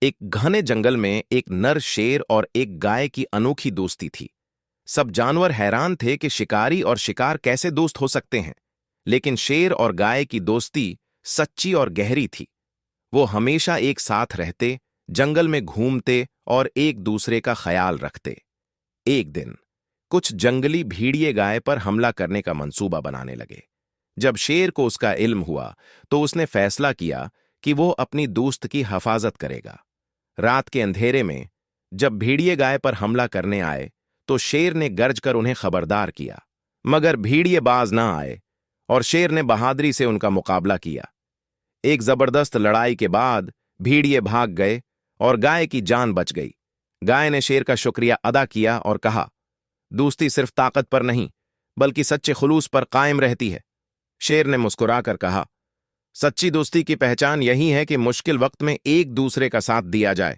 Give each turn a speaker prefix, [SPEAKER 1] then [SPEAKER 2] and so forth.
[SPEAKER 1] एक घने जंगल में एक नर शेर और एक गाय की अनोखी दोस्ती थी। सब जानवर हैरान थे कि शिकारी और शिकार कैसे दोस्त हो सकते हैं, लेकिन शेर और गाय की दोस्ती सच्ची और गहरी थी। वो हमेशा एक साथ रहते, जंगल में घूमते और एक दूसरे का ख्याल रखते। एक दिन कुछ जंगली भेड़िए गाय पर हमला करने का मंसूबा बनाने लगे। जब शेर को उसका इल्म हुआ तो उसने फैसला किया कि वो अपनी दोस्त की हिफाजत करेगा। रात के अंधेरे में जब भेड़िए गाय पर हमला करने आए तो शेर ने गर्ज कर उन्हें खबरदार किया, मगर भेड़िए बाज ना आए और शेर ने बहादुरी से उनका मुकाबला किया। एक जबरदस्त लड़ाई के बाद भेड़िए भाग गए और गाय की जान बच गई। गाय ने शेर का शुक्रिया अदा किया और कहा, दोस्ती सिर्फ ताकत पर नहीं बल्कि सच्चे खुलूस पर कायम रहती है। शेर ने मुस्कुराकर कहा, सच्ची दोस्ती की पहचान यही है कि मुश्किल वक्त में एक दूसरे का साथ दिया जाए।